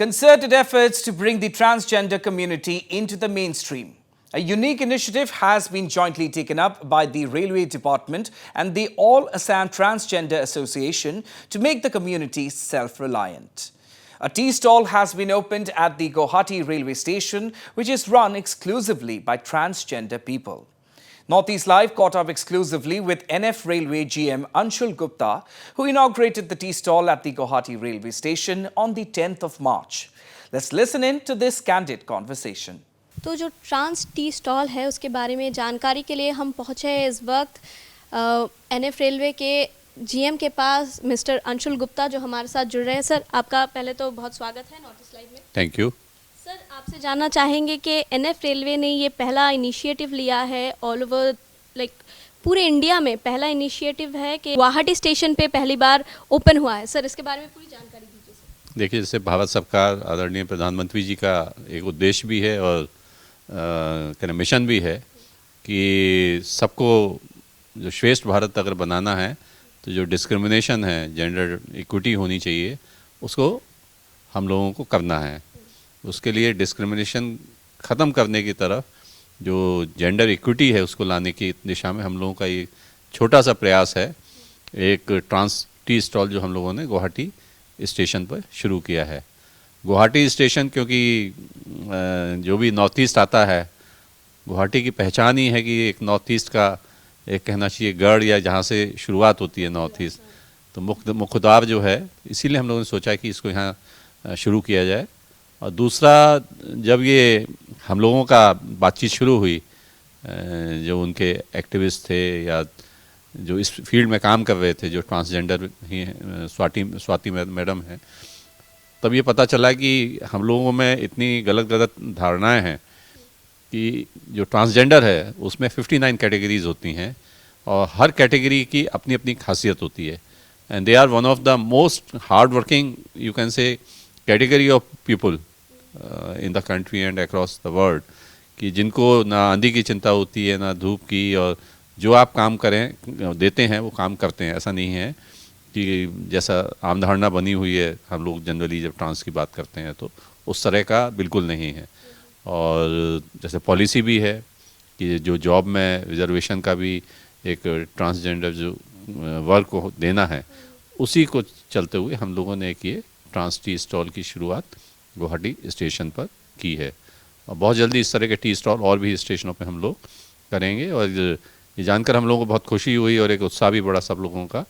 Concerted efforts to bring the transgender community into the mainstream. A unique initiative has been jointly taken up by the Railway Department and the All Assam Transgender Association to make the community self-reliant. A tea stall has been opened at the Guwahati railway station, which is run exclusively by transgender people. Northeast Live caught up exclusively with NF Railway GM Anshul Gupta, who inaugurated the tea stall at the Guwahati railway station on the 10th of March. Let's listen in to this candid conversation. तो जो trans tea stall है उसके बारे में जानकारी के लिए हम पहुंचे हैं इस वक्त एनएफ रेलवे के जीएम के पास मिस्टर अंशुल गुप्ता जो हमारे साथ जुड़ रहे हैं। सर, आपका पहले तो बहुत स्वागत है नॉर्थ ईस्ट लाइव में। Thank you. सर, आपसे जानना चाहेंगे कि एनएफ रेलवे ने ये पहला इनिशिएटिव लिया है ऑल ओवर पूरे इंडिया में पहला इनिशिएटिव है कि गुवाहाटी स्टेशन पे पहली बार ओपन हुआ है। सर, इसके बारे में पूरी जानकारी दीजिए सर। देखिए, जैसे भारत सरकार आदरणीय प्रधानमंत्री जी का एक उद्देश्य भी है और मिशन भी है कि सबको जो श्रेष्ठ भारत अगर बनाना है तो जो डिस्क्रिमिनेशन है, जेंडर इक्विटी होनी चाहिए, उसको हम लोगों को करना है। उसके लिए डिस्क्रिमिनेशन ख़त्म करने की तरफ जो जेंडर इक्विटी है उसको लाने की दिशा में हम लोगों का ये छोटा सा प्रयास है। एक ट्रांस टी स्टॉल जो हम लोगों ने गुवाहाटी स्टेशन पर शुरू किया है। गुवाहाटी स्टेशन क्योंकि जो भी नॉर्थ ईस्ट आता है, गुवाहाटी की पहचान ही है कि एक नॉर्थ ईस्ट का एक कहना चाहिए गढ़ या जहाँ से शुरुआत होती है नॉर्थ ईस्ट, तो मुख्यद्वार जो है, इसीलिए हम लोगों ने सोचा कि इसको यहाँ शुरू किया जाए। और दूसरा, जब ये हम लोगों का बातचीत शुरू हुई, जो उनके एक्टिविस्ट थे या जो इस फील्ड में काम कर रहे थे, जो ट्रांसजेंडर ही स्वाति मैडम हैं, तब ये पता चला कि हम लोगों में इतनी गलत धारणाएं हैं कि जो ट्रांसजेंडर है उसमें 59 कैटेगरीज होती हैं और हर कैटेगरी की अपनी अपनी खासियत होती है। And they are one of the most hard working, you can say, category of people in the country and across the world, कि जिनको ना आंधी की चिंता होती है ना धूप की, और जो आप काम करें देते हैं वो काम करते हैं। ऐसा नहीं है कि जैसा आम धारणा बनी हुई है, हम लोग जनरली जब ट्रांस की बात करते हैं तो उस तरह का बिल्कुल नहीं है। और जैसे पॉलिसी भी है कि जो जॉब में रिजर्वेशन का भी एक ट्रांसजेंडर जो वर्क को देना है, उसी को चलते हुए हम लोगों ने एक ये ट्रांस टी स्टॉल की शुरुआत गुवाहाटी स्टेशन पर की है। और बहुत जल्दी इस तरह के टी स्टॉल और भी स्टेशनों पे हम लोग करेंगे। और ये जानकर हम लोगों को बहुत खुशी हुई और एक उत्साह भी बढ़ा सब लोगों का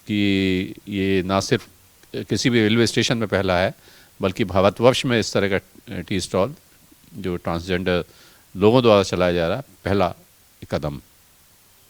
कि ये ना सिर्फ किसी भी रेलवे स्टेशन में पहला है, बल्कि भारतवर्ष में इस तरह का टी स्टॉल जो ट्रांसजेंडर लोगों द्वारा चलाया जा रहा है, पहला कदम।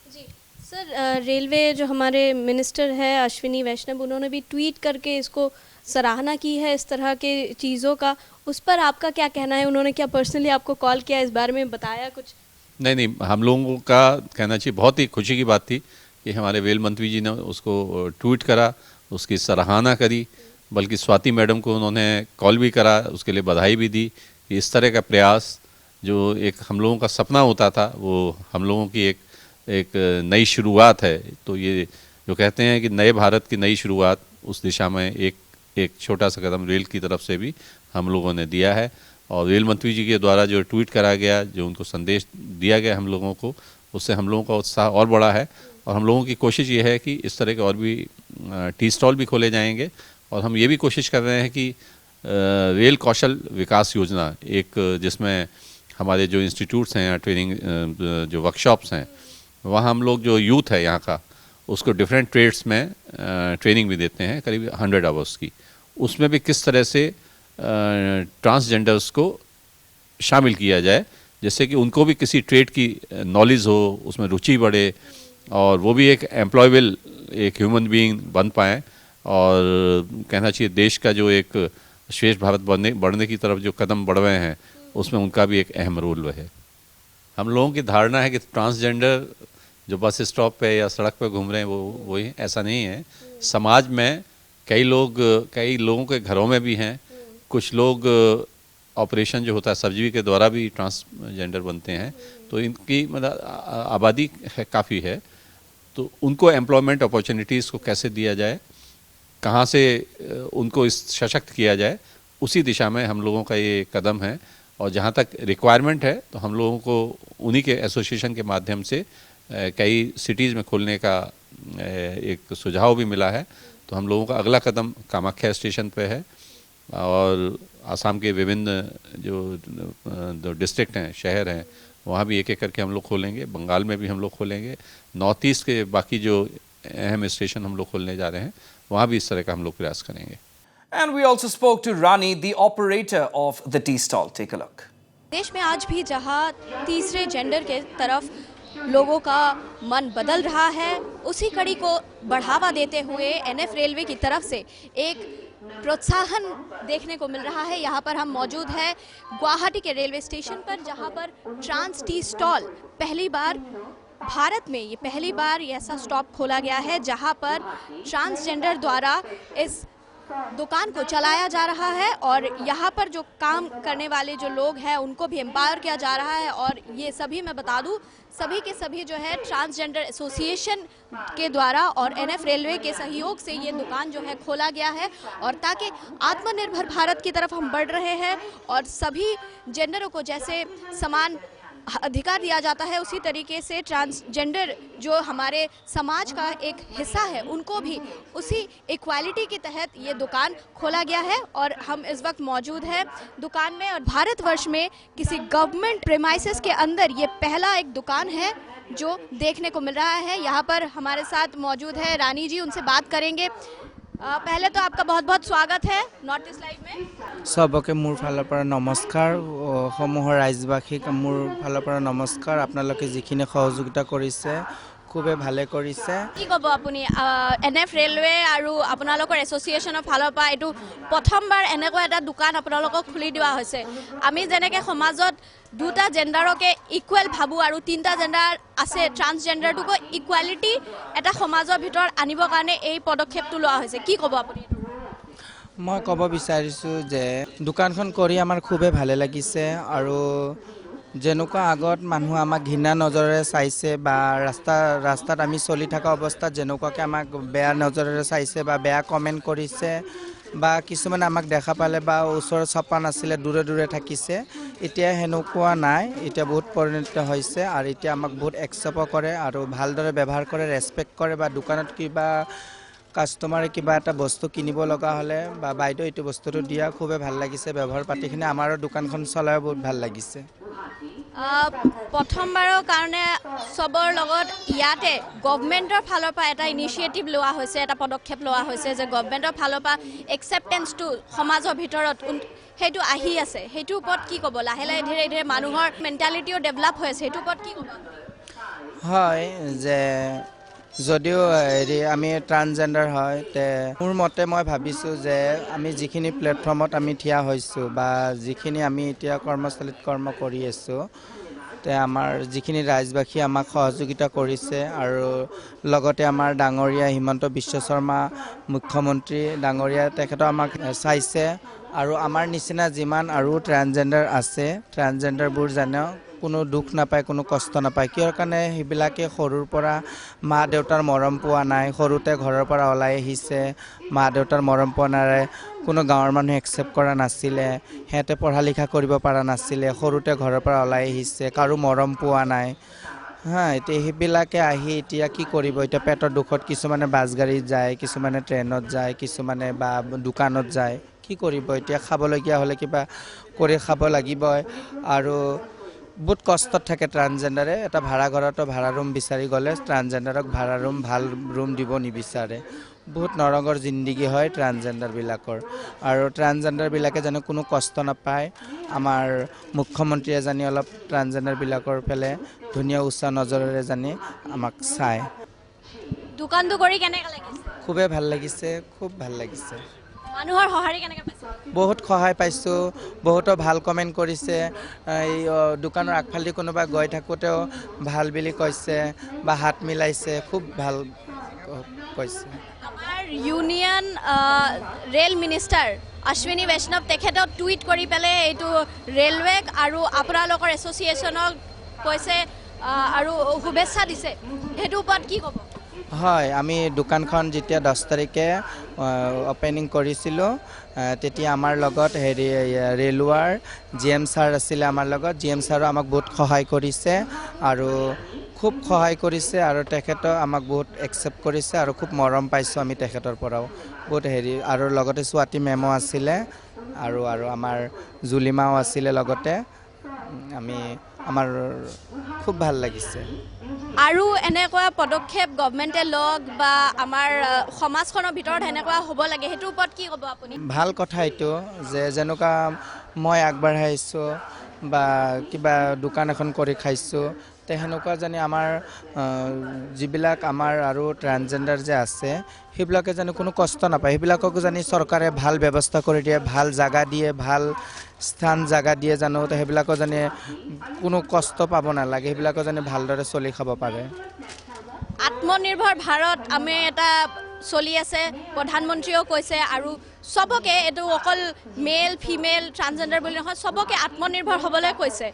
जी सर, रेलवे जो हमारे मिनिस्टर है अश्विनी वैष्णव, उन्होंने भी ट्वीट करके इसको सराहना की है इस तरह के चीज़ों का। उस पर आपका क्या कहना है? उन्होंने क्या पर्सनली आपको कॉल किया, इस बारे में बताया कुछ? नहीं, हम लोगों का कहना चाहिए बहुत ही खुशी की बात थी कि हमारे रेल मंत्री जी ने उसको ट्वीट करा, उसकी सराहना करी, बल्कि स्वाति मैडम को उन्होंने कॉल भी करा, उसके लिए बधाई भी दी कि इस तरह का प्रयास जो एक हम लोगों का सपना होता था, वो हम लोगों की एक नई शुरुआत है। तो ये जो कहते हैं कि नए भारत की नई शुरुआत, उस दिशा में एक छोटा सा कदम रेल की तरफ से भी हम लोगों ने दिया है। और रेल मंत्री जी के द्वारा जो ट्वीट करा गया, जो उनको संदेश दिया गया हम लोगों को, उससे हम लोगों का उत्साह और बढ़ा है। और हम लोगों की कोशिश ये है कि इस तरह के और भी टी स्टॉल भी खोले जाएंगे। और हम ये भी कोशिश कर रहे हैं कि रेल कौशल विकास योजना, एक जिसमें हमारे जो इंस्टीट्यूट्स हैं, ट्रेनिंग जो वर्कशॉप्स हैं, वहाँ हम लोग जो यूथ है यहाँ का, उसको डिफरेंट ट्रेड्स में ट्रेनिंग भी देते हैं, करीब 100 आवर्स की। उसमें भी किस तरह से ट्रांसजेंडर्स को शामिल किया जाए, जिससे कि उनको भी किसी ट्रेड की नॉलेज हो, उसमें रुचि बढ़े और वो भी एक एम्प्लॉयबल एक ह्यूमन बीइंग बन पाएँ। और कहना चाहिए देश का जो एक श्रेष्ठ भारत बढ़ने की तरफ जो कदम बढ़ रहे हैं, उसमें उनका भी एक अहम रोल है। हम लोगों की धारणा है कि ट्रांसजेंडर जो बस स्टॉप पे या सड़क पे घूम रहे हैं वो ही, ऐसा नहीं है। समाज में कई लोगों के घरों में भी हैं, कुछ लोग ऑपरेशन जो होता है सर्जरी के द्वारा भी ट्रांसजेंडर बनते हैं। तो इनकी मतलब आबादी काफ़ी है। तो उनको एम्प्लॉयमेंट अपॉर्चुनिटीज़ को कैसे दिया जाए, कहाँ से उनको इस सशक्त किया जाए, उसी दिशा में हम लोगों का ये कदम है। और जहाँ तक रिक्वायरमेंट है तो हम लोगों को उन्हीं के एसोसिएशन के माध्यम से कई सिटीज़ में खोलने का एक सुझाव भी मिला है। तो हम लोगों का अगला कदम कामाख्या स्टेशन पे है और आसाम के विभिन्न जो डिस्ट्रिक्ट हैं, शहर हैं, वहाँ भी एक एक करके हम लोग खोलेंगे। बंगाल में भी हम लोग खोलेंगे। नॉर्थ ईस्ट के बाकी जो अहम स्टेशन हम लोग खोलने जा रहे हैं वहाँ भी इस तरह का हम लोग प्रयास करेंगे। And we also spoke to Rani, the operator of the tea stall. Take a look. देश में आज भी जहां तीसरे जेंडर के तरफ लोगों का मन बदल रहा है, उसी कड़ी को बढ़ावा देते हुए एनएफ रेलवे की तरफ से एक प्रोत्साहन देखने को मिल रहा है। यहाँ पर हम मौजूद हैं गुवाहाटी के रेलवे स्टेशन पर, जहाँ पर ट्रांस टी स्टॉल पहली बार भारत में ये पहली बार ऐसा स्टॉप खोला गया है जहाँ पर ट्रांसजेंडर द्वारा इस दुकान को चलाया जा रहा है और यहाँ पर जो काम करने वाले जो लोग हैं उनको भी एम्पावर किया जा रहा है। और ये सभी मैं बता दूँ सभी के सभी जो है ट्रांसजेंडर एसोसिएशन के द्वारा और एनएफ रेलवे के सहयोग से ये दुकान जो है खोला गया है। और ताकि आत्मनिर्भर भारत की तरफ हम बढ़ रहे हैं और सभी जेंडरों को जैसे समान अधिकार दिया जाता है उसी तरीके से ट्रांसजेंडर जो हमारे समाज का एक हिस्सा है उनको भी उसी इक्वालिटी के तहत ये दुकान खोला गया है। और हम इस वक्त मौजूद है दुकान में और भारतवर्ष में किसी गवर्नमेंट प्रेमाइसेस के अंदर ये पहला एक दुकान है जो देखने को मिल रहा है। यहाँ पर हमारे साथ मौजूद है रानी जी, उनसे बात करेंगे। पहले तो आपका बहुत बहुत स्वागत है नॉर्थ ईस्ट लाइव में। सबके मोर फाলৰ পৰা নমস্কাৰ, সমূহৰ ৰাজ্যবাসীক মোৰ ফালৰ পৰা নমস্কাৰ। আপোনালোকে যিখিনি সহযোগিতা কৰিছে খুবেই ভালে কৰিছে। কি ক'ব আপুনি এনএফ ৰেলৱে আৰু আপোনালোকৰ এছ'চিয়েশ্যনৰ ফালৰ পৰা এইটো প্ৰথমবাৰ এনেকুৱা এটা দোকান আপোনালোকক খুলি দিয়া হৈছে। আমি যেনেকৈ সমাজত দুটা জেণ্ডাৰকে ইকুৱেল ভাবোঁ আৰু তিনিটা জেণ্ডাৰ আছে, ট্ৰান্সজেণ্ডাৰটোকো ইকুৱেলিটি এটা সমাজৰ ভিতৰত আনিবৰ কাৰণে এই পদক্ষেপটো লোৱা হৈছে। কি ক'ব আপুনি? মই ক'ব বিচাৰিছোঁ যে দোকানখন কৰি আমাৰ খুবেই ভালে লাগিছে আৰু যেনেকুৱা আগত মানুহ আমাক ঘৃণা নজৰেৰে চাইছে বা ৰাস্তাত আমি চলি থকা অৱস্থাত যেনেকুৱাকৈ আমাক বেয়া নজৰেৰে চাইছে বা বেয়া কমেণ্ট কৰিছে বা কিছুমানে আমাক দেখা পালে বা ওচৰত চপা নাছিলে দূৰে দূৰে থাকিছে, এতিয়া সেনেকুৱা নাই। এতিয়া বহুত পৰিণত হৈছে আৰু এতিয়া আমাক বহুত একচেপ্ট কৰে আৰু ভালদৰে ব্যৱহাৰ কৰে, ৰেচপেক্ট কৰে। বা দোকানত কিবা কাষ্টমাৰে কিবা এটা বস্তু কিনিব লগা হ'লে বা বাইদেউ এইটো বস্তুটো দিয়া খুবেই ভাল লাগিছে। ব্যৱহাৰ পাতিখিনি আমাৰো দোকানখন চলাই বহুত ভাল লাগিছে। প্ৰথমবাৰৰ কাৰণে চবৰ লগত ইয়াতে গভৰ্ণমেণ্টৰ ফালৰ পৰা এটা ইনিচিয়েটিভ লোৱা হৈছে, এটা পদক্ষেপ লোৱা হৈছে যে গভৰ্ণমেণ্টৰ ফালৰ পৰা একচেপ্টেঞ্চটো সমাজৰ ভিতৰত সেইটো আহি আছে। সেইটোৰ ওপৰত কি ক'ব? লাহে লাহে ধীৰে ধীৰে মানুহৰ মেণ্টেলিটিও ডেভেলপ হৈ আছে, সেইটোৰ ওপৰত কি ক'ব? হয় যে যদিও আমি ট্ৰান্সজেণ্ডাৰ হয় তে মোৰ মতে মই ভাবিছোঁ যে আমি যিখিনি প্লেটফৰ্মত আমি থিয় হৈছোঁ বা যিখিনি আমি এতিয়া কৰ্মস্থলীত কৰ্ম কৰি আছোঁ তে আমাৰ যিখিনি ৰাজ্যবাসী আমাক সহযোগিতা কৰিছে আৰু লগতে আমাৰ ডাঙৰীয়া হিমন্ত বিশ্ব শৰ্মা মুখ্যমন্ত্ৰী ডাঙৰীয়া তেখেতে আমাক চাইছে আৰু আমাৰ নিচিনা যিমান আৰু ট্ৰান্সজেণ্ডাৰ আছে ট্ৰান্সজেণ্ডাৰবোৰ জানে কোনো দুখ নাপায়, কোনো কষ্ট নাপায়। কিয়ৰ কাৰণে সেইবিলাকে সৰুৰ পৰা মা দেউতাৰ মৰম পোৱা নাই, সৰুতে ঘৰৰ পৰা ওলাই আহিছে, মা দেউতাৰ মৰম পোৱা নাই, কোনো গাঁৱৰ মানুহে একচেপ্ট কৰা নাছিলে, সিহঁতে পঢ়া লিখা কৰিব পৰা নাছিলে, সৰুতে ঘৰৰ পৰা ওলাই আহিছে, কাৰো মৰম পোৱা নাই। এতিয়া সেইবিলাকে আহি এতিয়া কি কৰিব? এতিয়া পেটৰ দুখত কিছুমানে বাছ গাড়ীত যায়, কিছুমানে ট্ৰেইনত যায়, কিছুমানে বা দোকানত যায়। কি কৰিব? এতিয়া খাবলগীয়া হ'লে কিবা কৰি খাব লাগিবই আৰু বহুত কষ্টত থাকে ট্ৰান্সজেণ্ডাৰে। এটা ভাড়া ঘৰতো ভাড়া ৰুম বিচাৰি গ'লে ট্ৰান্সজেণ্ডাৰক ভাড়া ৰুম ভাল ৰুম দিব নিবিচাৰে। বহুত নৰকৰ জিন্দগী হয় ট্ৰান্সজেণ্ডাৰবিলাকৰ আৰু ট্ৰান্সজেণ্ডাৰবিলাকে যেন কোনো কষ্ট নাপায়। আমাৰ মুখ্যমন্ত্ৰীয়ে জানি অলপ ট্ৰান্সজেণ্ডাৰবিলাকৰ ফালে ধুনীয়া উচ্চ নজৰেৰে জানি আমাক চায়। দোকানটো কৰি কেনেকৈ লাগিছে? খুবেই ভাল লাগিছে, খুব ভাল লাগিছে। মানুহৰ সঁহাৰি কেনেকৈ পাইছে? বহুত সহায় পাইছোঁ, বহুতো ভাল কমেণ্ট কৰিছে। এই দোকানৰ আগফালেদি কোনোবা গৈ থাকোঁতেও ভাল বুলি কৈছে বা হাত মিলাইছে, খুব ভাল কৈছে। আমাৰ ইউনিয়ন ৰেল মিনিষ্টাৰ অশ্বিনী বৈষ্ণৱ তেখেতক টুইট কৰি পেলাই এইটো ৰেলৱেক আৰু আপোনালোকৰ এছ'চিয়েশ্যনক কৈছে আৰু শুভেচ্ছা দিছে, সেইটোৰ ওপৰত কি ক'ব? হয়, আমি দোকানখন যেতিয়া 10 তাৰিখে অপেনিং কৰিছিলোঁ তেতিয়া আমাৰ লগত হেৰি ৰেলৱাৰ GM ছাৰ আছিলে আমাৰ লগত। GM ছাৰো আমাক বহুত সহায় কৰিছে আৰু খুব সহায় কৰিছে আৰু তেখেতেও আমাক বহুত একচেপ্ট কৰিছে আৰু খুব মৰম পাইছোঁ আমি তেখেতৰ পৰাও বহুত হেৰি। আৰু লগতে স্বাতী মেমো আছিলে আৰু আমাৰ জুলিমাও আছিলে লগতে। আমাৰ খুব ভাল লাগিছে। আৰু এনেকুৱা পদক্ষেপ গভৰ্ণমেণ্টে লওক বা আমাৰ সমাজখনৰ ভিতৰত এনেকুৱা হ'ব লাগে, সেইটোৰ ওপৰত কি ক'ব আপুনি? ভাল কথা এইটো যে যেনেকুৱা মই আগবাঢ়াইছোঁ বা কিবা দোকান এখন কৰি খাইছোঁ, তে সেনেকুৱা যেনে আমাৰ যিবিলাক আমাৰ আৰু ট্ৰান্সজেণ্ডাৰ যে আছে সেইবিলাকে যেনে কোনো কষ্ট নাপায়, সেইবিলাককো যেনে চৰকাৰে ভাল ব্যৱস্থা কৰি দিয়ে, ভাল জাগা দিয়ে, ভাল স্থান জাগা দিয়ে জানো, তো সেইবিলাকো যেনে কোনো কষ্ট পাব নালাগে, সেইবিলাকো যেনে ভালদৰে চলি খাব পাৰে। আত্মনিৰ্ভৰ ভাৰত আমি এটা চলি আছে, প্ৰধানমন্ত্ৰীয়েও কৈছে আৰু চবকে, এইটো অকল মেল ফিমেল ট্ৰান্সজেণ্ডাৰ বুলি নহয়, চবকে আত্মনিৰ্ভৰ হ'বলৈ কৈছে।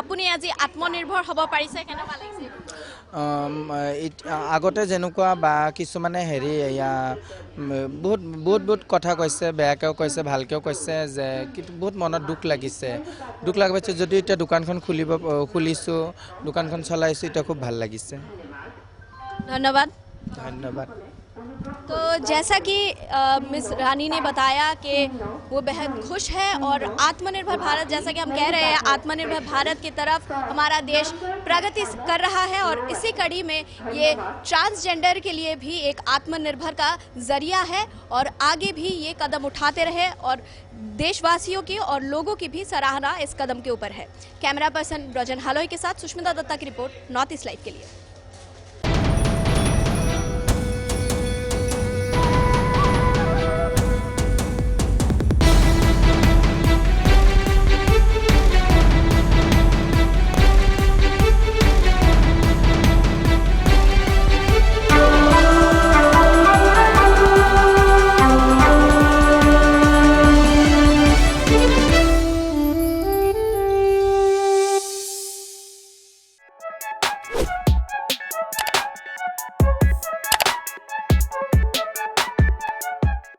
আপুনি আজি আত্মনিৰ্ভৰ হ'ব পাৰিছে, কেনেকুৱা লাগিছে? আগতে যেনেকুৱা বা কিছুমানে হেৰি এয়া বহুত কথা কৈছে, বেয়াকৈও কৈছে, ভালকৈও কৈছে, যে কিন্তু বহুত মনত দুখ লাগিছে। দুখ লাগি পাইছে যদিও এতিয়া দোকানখন খুলিছোঁ, দোকানখন চলাইছোঁ, এতিয়া খুব ভাল লাগিছে। धन्यवाद। धन्यवाद। तो जैसा कि मिस रानी ने बताया कि वो बेहद खुश है और आत्मनिर्भर भारत, जैसा कि हम कह रहे हैं, आत्मनिर्भर भारत की तरफ हमारा देश प्रगति कर रहा है और इसी कड़ी में ये ट्रांसजेंडर के लिए भी एक आत्मनिर्भर का जरिया है और आगे भी ये कदम उठाते रहे और देशवासियों की और लोगों की भी सराहना इस कदम के ऊपर है। कैमरा पर्सन ब्रजन हालोई के साथ सुष्मिता दत्ता की रिपोर्ट, नॉर्थ ईस्ट लाइव के लिए।